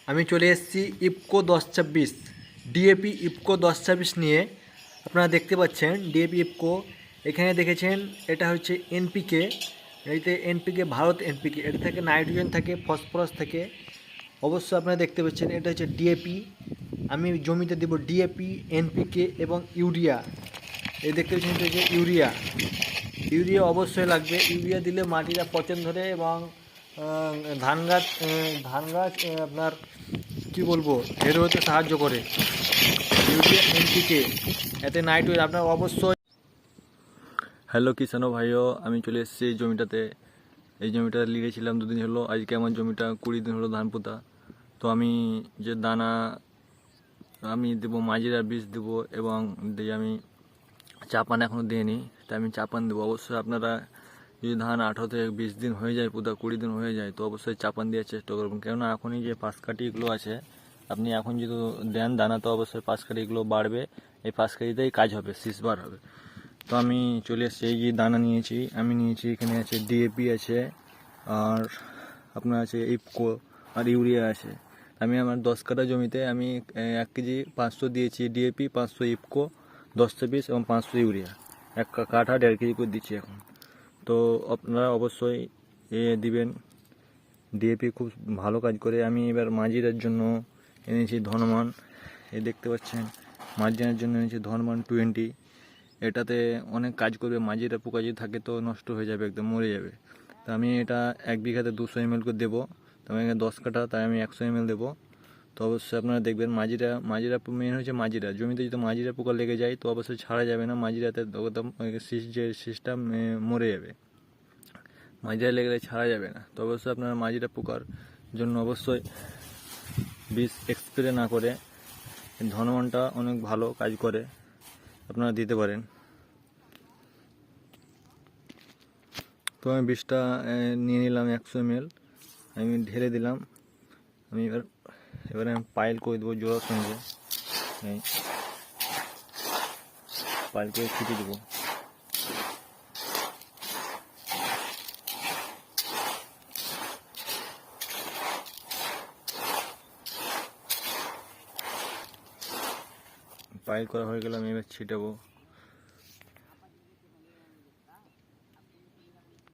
আমি চলে এসেছি ইফকো 1026 ডিএপি ইফকো 1026 নিয়ে। আপনারা দেখতে পাচ্ছেন ডিএপি ইফকো, এখানে দেখেছেন এটা হচ্ছে এনপিকে। এতে এনপিকে ভারত এনপিকে, এটা থেকে নাইট্রোজেন থাকে, ফসফরাস থাকে। অবশ্যই আপনারা দেখতে পাচ্ছেন এটা হচ্ছে ডিএপি। আমি জমিতে দেব ডিএপি, এনপিকে এবং ইউরিয়া। এই দেখতে পাচ্ছেন এটা হচ্ছে ইউরিয়া। ইউরিয়া অবশ্যই লাগবে। ইউরিয়া দিলে মাটিটা পচন ধরে এবং ধান গাছ আপনার কি বলবো এর হতে সাহায্য করে। ইউরিয়া এনপিকে, এতে নাইট্রোজেন আপনার অবশ্যই। হ্যালো কিষানো ভাইও, আমি চলে এসেছি এই জমিটাতে। এই জমিটা লিগেছিলাম 2 দিন হলো। আজকে আমার জমিটা 20 দিন হলো ধান পোতা। তো আমি যে দানা আমি দেবো, মাজিরা বীজ দেবো এবং আমি চাপান এখনও দিইনি, তাই আমি চাপান দেবো। অবশ্যই আপনারা যদি ধান 18 থেকে 20 দিন হয়ে যায়, পোতা 20 দিন হয়ে যায়, তো অবশ্যই চাপান দেওয়ার চেষ্টা করবেন। কেননা এখনই যে পাশকাঠিগুলো আছে, আপনি এখন যদি দেন দানা, তো অবশ্যই পাশকাঠিগুলো বাড়বে। এই পাশকাঠিতেই কাজ হবে, শীষবার হবে। তো আমি চলে এসেছি, এই যে দানা নিয়েছি, আমি নিয়েছি এখানে আছে ডিএপি আছে, আর আপনার আছে ইফকো, আর ইউরিয়া আছে। আমি আমার 10 কাঠা জমিতে আমি 1 কেজি 500 দিয়েছি ডিএপি, 500 ইফকো, 1026 এবং 500 ইউরিয়া। 1 কাঠা 1.5 কেজি করে দিচ্ছি এখন। তো আপনারা অবশ্যই দিবেন। ডিএপি খুব ভালো কাজ করে। আমি এবার মাজিরার জন্য এনেছি ধনমান। এই দেখতে পাচ্ছেন, মাঝিরার জন্য এনেছি ধনমান 20। এটাতে অনেক কাজ করবে। মাঝিরা পোকা যদি থাকে তো নষ্ট হয়ে যাবে, একদম মরে যাবে। তো আমি এটা 1 বিঘাতে 200 ml করে দেবো। তো আমি এখানে 10 কাঠা, তাই আমি 100 ml দেবো। তো অবশ্যই আপনারা দেখবেন, মাঝিরা মেন হচ্ছে মাঝিরা। জমিতে যদি মাঝিরা পোকা লেগে যায় তো অবশ্যই ছাড়া যাবে না। মাঝিরাতে একদম যে সিস্টেম মরে যাবে। মাঝিরা লেগে ছাড়া যাবে না। তো অবশ্যই আপনারা মাঝিরা পোকার জন্য অবশ্যই বিষ স্প্রে না করে ধনমানটা অনেক ভালো কাজ করে, আপনারা দিতে পারেন। তো আমি বিষটা নিয়ে নিলাম 100 ml, আমি ঢেলে দিলাম। আমি এবারে আমি পাইল করে দেবো জোড়ার সঙ্গে। পাইল করে ছিটিয়ে দেবো। পাইল করা হয়ে গেলে আমি এবার ছিটাবো।